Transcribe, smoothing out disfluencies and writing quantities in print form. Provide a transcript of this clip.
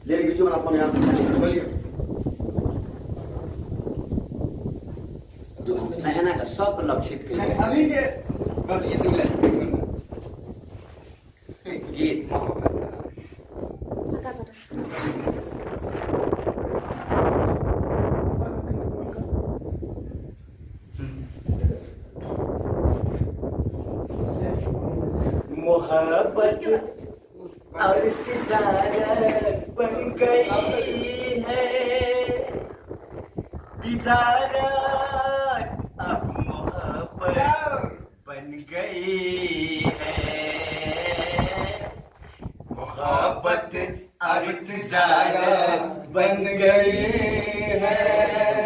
lyric video बना अपने यहाँ से बोलिए नयाँ का सब लक्षित अभी ये गीत मोहब्बत और तिजारत बन गई है तिजारत अब मोहब्बत बन गई है मोहब्बत और तिजारत बन गई है